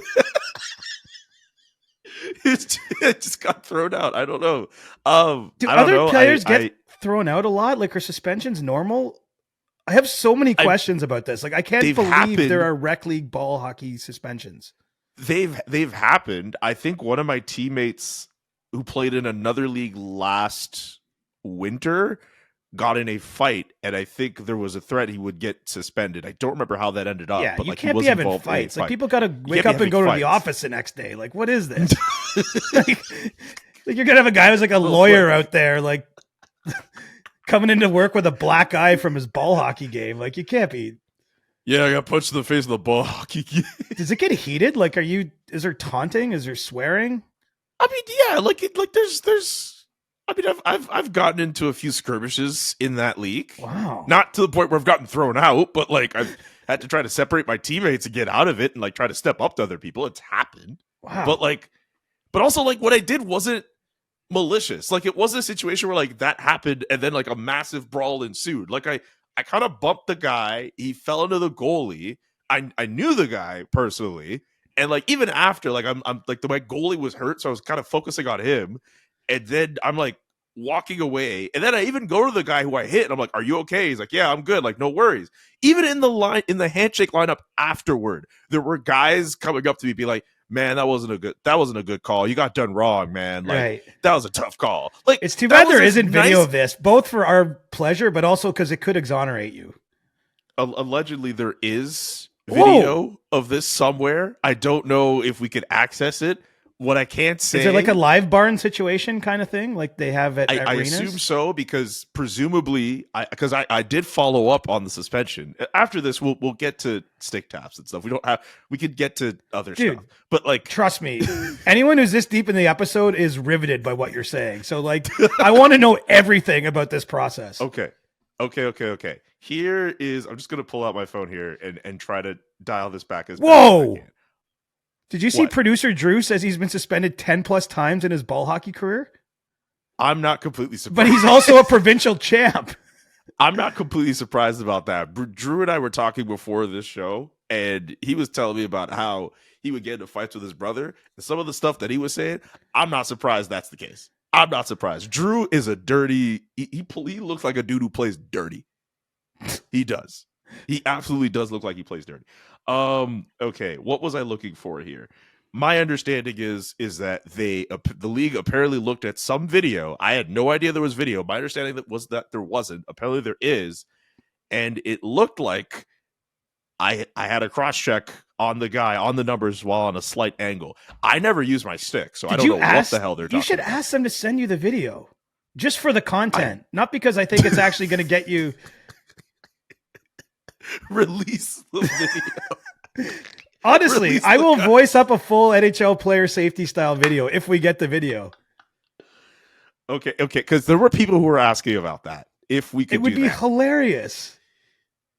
It just got thrown out. I don't know. Do other players get thrown out a lot? Like, are suspensions normal? I have so many questions about this. Like, I can't believe there are rec league ball hockey suspensions. They've happened. I think one of my teammates who played in another league last winter got in a fight, and I think there was a threat he would get suspended. I don't remember how that ended up. Yeah, but you like, can't be having fights. Like, people got to wake up and go to the office the next day. Like, what is this? like you're gonna have a guy who's like a lawyer out there, like coming into work with a black eye from his ball hockey game. Like, you can't be. Yeah, I got punched in the face in the ball hockey game. Does it get heated? Like, is there taunting? Is there swearing? I mean, yeah, there's. I mean, I've gotten into a few skirmishes in that league. Wow. Not to the point where I've gotten thrown out, but like I've had to try to separate my teammates and get out of it and like try to step up to other people. It's happened. Wow. But also like what I did wasn't malicious. Like, it wasn't a situation where like that happened and then like a massive brawl ensued. Like I kind of bumped the guy. He fell into the goalie. I knew the guy personally. And like, even after, like, I'm like, my goalie was hurt. So I was kind of focusing on him. And then I'm like walking away. And then I even go to the guy who I hit. And I'm like, are you okay? He's like, yeah, I'm good. Like, no worries. Even in the handshake lineup afterward, there were guys coming up to me be like, man, that wasn't a good call. You got done wrong, man. Like, right. That was a tough call. Like, it's too bad there isn't video of this, both for our pleasure, but also because it could exonerate you. Allegedly, there is video of this somewhere. I don't know if we could access it. What I can't say... Is it like a live barn situation kind of thing like they have at arenas? I assume so, because presumably... Because I did follow up on the suspension. After this, we'll get to stick taps and stuff. We could get to other stuff. But like... Trust me, anyone who's this deep in the episode is riveted by what you're saying. So like, I want to know everything about this process. Okay. Here is... I'm just going to pull out my phone here and try to dial this back as best as I can. Did you see producer Drew says he's been suspended 10 plus times in his ball hockey career? I'm not completely surprised. But he's also a provincial champ. I'm not completely surprised about that. Drew and I were talking before this show, and he was telling me about how he would get into fights with his brother. And some of the stuff that he was saying, I'm not surprised that's the case. I'm not surprised. Drew is a dirty... He looks like a dude who plays dirty. He does. He absolutely does look like he plays dirty. Okay, what was I looking for here? My understanding is that the league apparently looked at some video. I had no idea there was video. My understanding was that there wasn't. Apparently there is, and it looked like I had a cross check on the guy on the numbers while on a slight angle. I never use my stick, so I don't know what the hell they're talking about. You should ask them to send you the video just for the content, not because I think it's actually going to get you. Release the video. Honestly, I will voice up a full NHL player safety style video if we get the video. Okay, because there were people who were asking about that. If we could, it would be hilarious.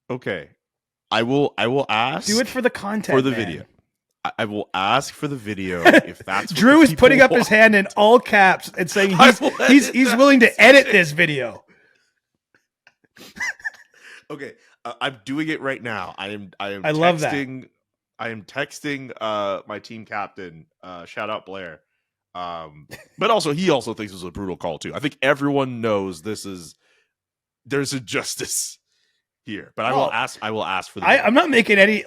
Okay, I will ask. Do it for the content, for the man. video. I will ask for the video if that's. Drew is putting up his hand in all caps and saying he's willing to edit this video. Okay. I'm doing it right now. I love that. I am texting my team captain. Shout out Blair. But also he also thinks it was a brutal call too. I think everyone knows there's injustice here. But I will ask for the video. I'm not making any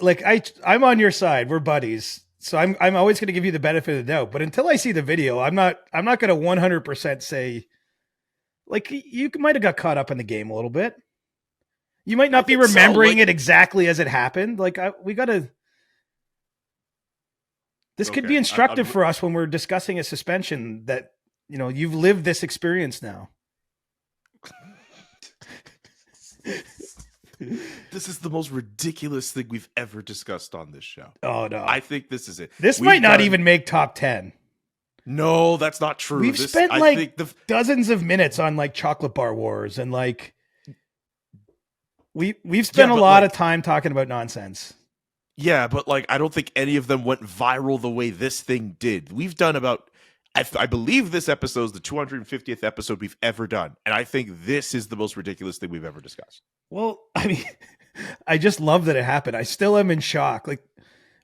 I'm on your side. We're buddies. So I'm always going to give you the benefit of the doubt. But until I see the video, I'm not going to 100% say like you might have got caught up in the game a little bit. You might not be remembering it exactly as it happened. Like we got to. This could be instructive for us when we're discussing a suspension that you've lived this experience now. This is the most ridiculous thing we've ever discussed on this show. Oh no. I think this is it. This might not even make top 10. No, that's not true. We've spent dozens of minutes on like chocolate bar wars and like we've spent a lot of time talking about nonsense. Yeah, but like I don't think any of them went viral the way this thing did. We've done about I believe this episode is the 250th episode we've ever done. And I think this is the most ridiculous thing we've ever discussed. Well, I mean, I just love that it happened. I still am in shock. Like,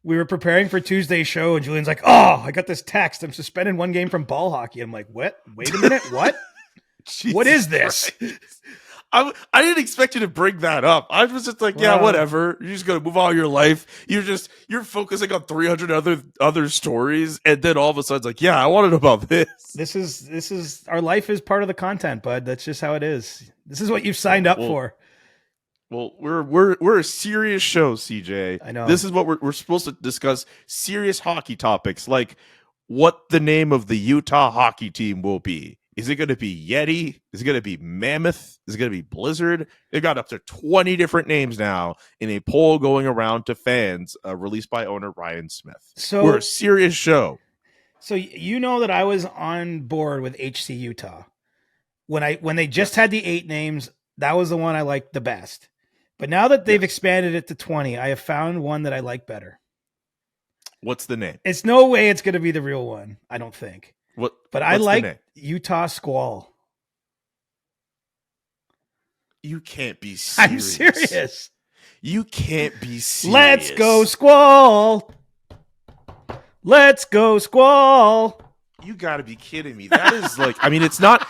we were preparing for Tuesday's show, and Julian's like, oh, I got this text. I'm suspended one game from ball hockey. I'm like, what? Wait a minute. What? What is this? I didn't expect you to bring that up. I was just like, yeah, whatever. You're just going to move on your life. You're focusing on 300 other stories. And then all of a sudden it's like, yeah, I want to know about this. This is our life is part of the content, bud. That's just how it is. This is what you've signed up for. Well, we're a serious show, CJ. I know. This is what we're supposed to discuss serious hockey topics, like what the name of the Utah hockey team will be. Is it going to be Yeti? Is it going to be Mammoth? Is it going to be Blizzard? They've got up to 20 different names now in a poll going around to fans, released by owner Ryan Smith. So we're a serious show. So you know that I was on board with HC Utah when they just had the 8 names. That was the one I liked the best. But now that they've expanded it to 20, I have found one that I like better. What's the name? It's no way it's going to be the real one, I don't think. But I like Utah Squall. You can't be serious. I'm serious. You can't be serious. Let's go Squall. Let's go Squall. You got to be kidding me. That is like, I mean, it's not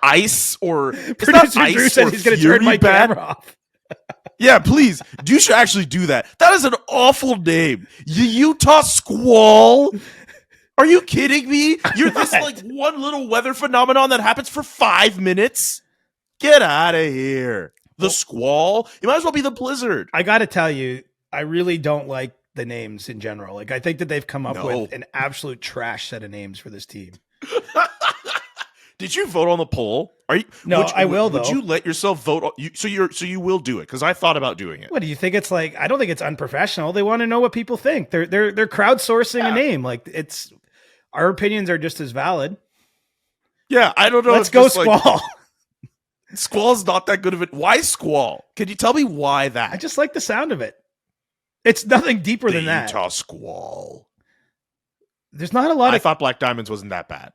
ice or it's Producer not ice Drew said or he's going to turn my camera off. Yeah, please. You should actually do that. That is an awful name. Utah Squall. Are you kidding me? You're this like one little weather phenomenon that happens for 5 minutes. Get out of here. The Squall. It might as well be the Blizzard. I got to tell you, I really don't like the names in general. Like, I think that they've come up with an absolute trash set of names for this team. Did you vote on the poll? Are you? No, I will though. Would you let yourself vote? So you will do it because I thought about doing it. What do you think? It's like I don't think it's unprofessional. They want to know what people think. They're crowdsourcing a name. Like it's our opinions are just as valid. Yeah, I don't know. Let's go Squall. Like, Squall's not that good of it. Why Squall? Can you tell me why that? I just like the sound of it. It's nothing deeper than that. Utah Squall. There's not a lot. I thought Black Diamonds wasn't that bad.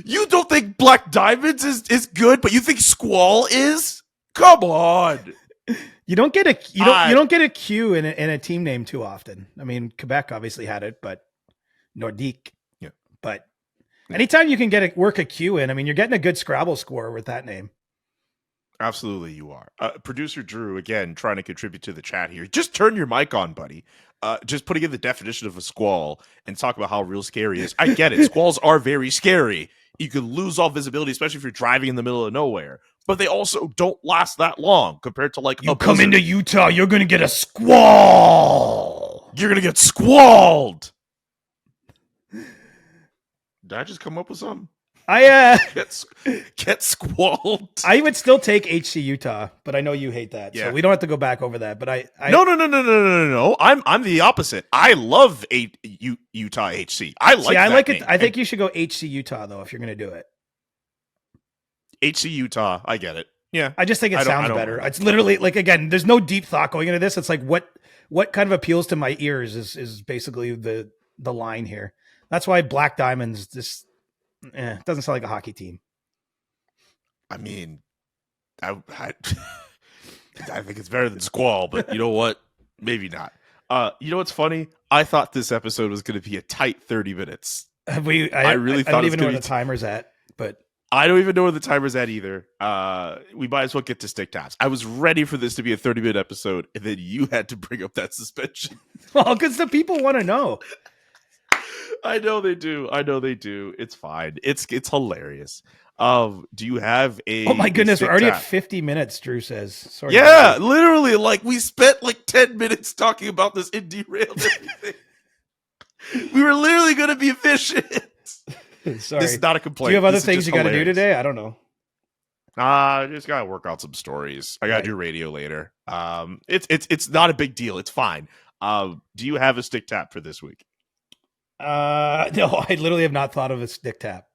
You don't think Black Diamonds is good, but you think Squall is? Come on. You don't get a Q in a team name too often. I mean, Quebec obviously had it, but Nordique. Yeah. But anytime you can work a Q in, I mean, you're getting a good Scrabble score with that name. Absolutely, you are. Producer Drew, again, trying to contribute to the chat here. Just turn your mic on, buddy. Just putting in the definition of a squall and talk about how real scary it is. I get it. Squalls are very scary. You could lose all visibility, especially if you're driving in the middle of nowhere. But they also don't last that long compared to like you come into Utah, you're going to get a squall. You're going to get squalled. Did I just come up with something? I get squalled. I would still take HC Utah, but I know you hate that, so we don't have to go back over that. But I no. I'm the opposite. I love Utah HC. I like it. I think you should go HC Utah though if you're going to do it. HC Utah, I get it. Yeah, I just think it sounds better. It's literally like again, there's no deep thought going into this. It's like what kind of appeals to my ears is basically the line here. That's why Black Diamonds it doesn't sound like a hockey team. I mean, I think it's better than Squall, but you know what? Maybe not. You know what's funny? I thought this episode was going to be a tight 30 minutes. I don't even know where the timer's at, but I don't even know where the timer's at either. We might as well get to stick taps. I was ready for this to be a 30-minute episode, and then you had to bring up that suspension. Well, because the people want to know. I know they do. It's fine. It's hilarious. Do you have a? Oh my goodness, we're stick already tap? at 50 minutes. Drew says, "Sorry." Yeah, literally, like we spent like 10 minutes talking about this and derailed everything. We were literally going to be efficient. Sorry. This is not a complaint. Do you have other This is things just you got to do hilarious. today? I don't know. I just gotta work out some stories. I gotta Right. do radio later. It's not a big deal. It's fine. Do you have a stick tap for this week? No, I literally have not thought of a stick tap.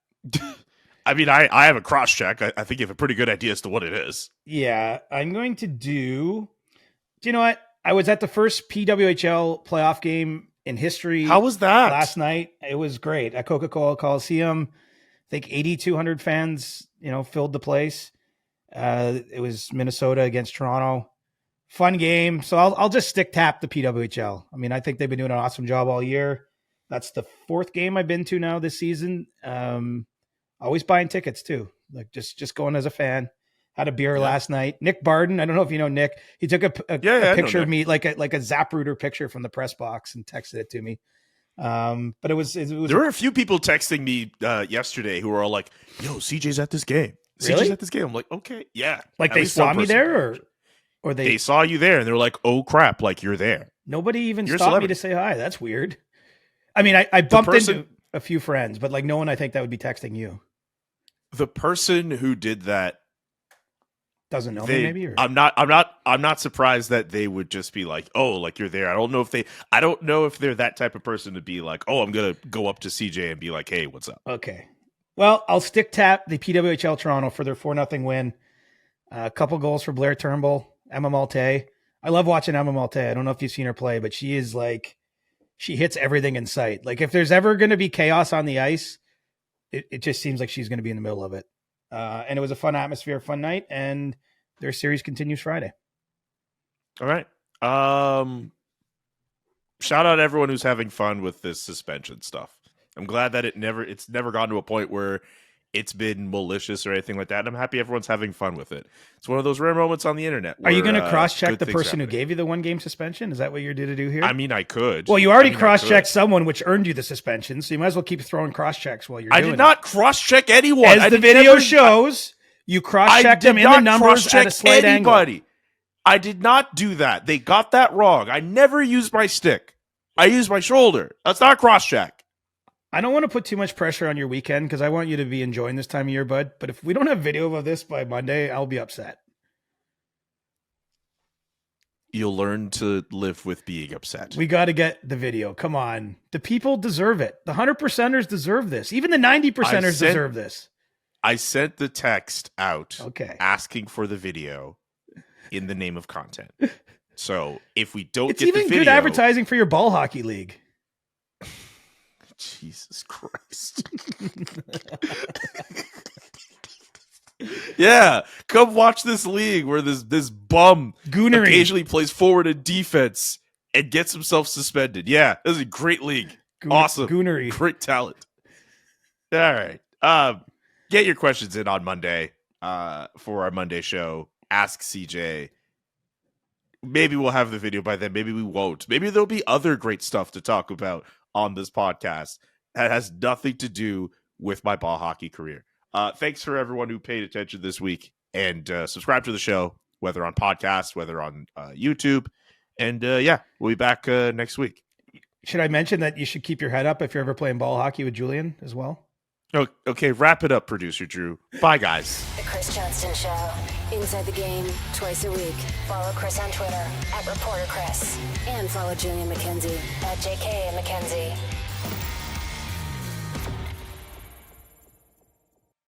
I mean, I have a cross check. I think you have a pretty good idea as to what it is. Yeah, I'm going to do. Do you know what? I was at the first PWHL playoff game in history. How was that? Last night? It was great at Coca-Cola Coliseum. I think 8,200 fans, filled the place. It was Minnesota against Toronto. Fun game. So I'll just stick tap the PWHL. I mean, I think they've been doing an awesome job all year. That's the fourth game I've been to now this season. Always buying tickets too. Like just going as a fan. Had a beer last night. Nick Barden, I don't know if you know Nick. He took a picture of me, like a Zapruder picture from the press box, and texted it to me. But it was. There were a few people texting me yesterday who were all like, "Yo, CJ's at this game. Really? CJ's at this game." I'm like, "Okay, yeah." Like At they least saw one me person there, did. or They saw you there, and they're like, "Oh crap! Like you're there." Nobody even You're a stopped me celebrity. to say hi. That's weird. I mean, I bumped person- into a few friends, but like no one I think that would be texting you. The person who did that Doesn't know me, maybe. Or? I'm not surprised that they would just be like, "Oh, like you're there." I don't know if they're that type of person to be like, "Oh, I'm gonna go up to CJ and be like, hey, what's up?" Okay. Well, I'll stick tap the PWHL Toronto for their 4-0 win. A couple goals for Blair Turnbull, Emma Malte. I love watching Emma Malte. I don't know if you've seen her play, but she is like, she hits everything in sight. Like if there's ever going to be chaos on the ice, it just seems like she's going to be in the middle of it. And it was a fun atmosphere, fun night, and their series continues Friday. All right. Shout out everyone who's having fun with this suspension stuff. I'm glad that it's never gone to a point where it's been malicious or anything like that. And I'm happy everyone's having fun with it. It's one of those rare moments on the internet. Are you where, going to cross-check good the things person who happening. gave you the 1-game suspension? Is that what you're due to do here? I mean, I could. Well, you already I mean, cross-checked I could. someone, which earned you the suspension, so you might as well keep throwing cross-checks while you're I doing did not cross-check anyone. it. As I the did video never- shows, you I cross-checked did them in the not numbers at a cross-check slight angle. anybody. I did not do that. They got that wrong. I never used my stick. I used my shoulder. That's not cross-check. I don't want to put too much pressure on your weekend because I want you to be enjoying this time of year, bud. But if we don't have video of this by Monday, I'll be upset. You'll learn to live with being upset. We got to get the video. Come on. The people deserve it. The 100%ers deserve this. Even the 90%ers deserve this. I sent the text out Okay. asking for the video in the name of content. So if we don't It's get the even video, good advertising for your ball hockey league. Jesus Christ. Yeah, come watch this league where this bum Goonery. occasionally plays forward in defense and gets himself suspended. Yeah, this is a great league. Awesome. Goonery. Great talent. All right. Get your questions in on Monday for our Monday show. Ask CJ. Maybe we'll have the video by then. Maybe we won't. Maybe there'll be other great stuff to talk about on this podcast that has nothing to do with my ball hockey career. Thanks for everyone who paid attention this week and subscribe to the show, whether on podcast, whether on YouTube. And yeah, we'll be back next week. Should I mention that you should keep your head up if you're ever playing ball hockey with Julian as well? Okay, wrap it up, producer Drew. Bye, guys. The Chris Johnston Show. Inside the game, twice a week. Follow Chris on Twitter @ReporterChris. And follow Julian Mckenzie @JK Mckenzie.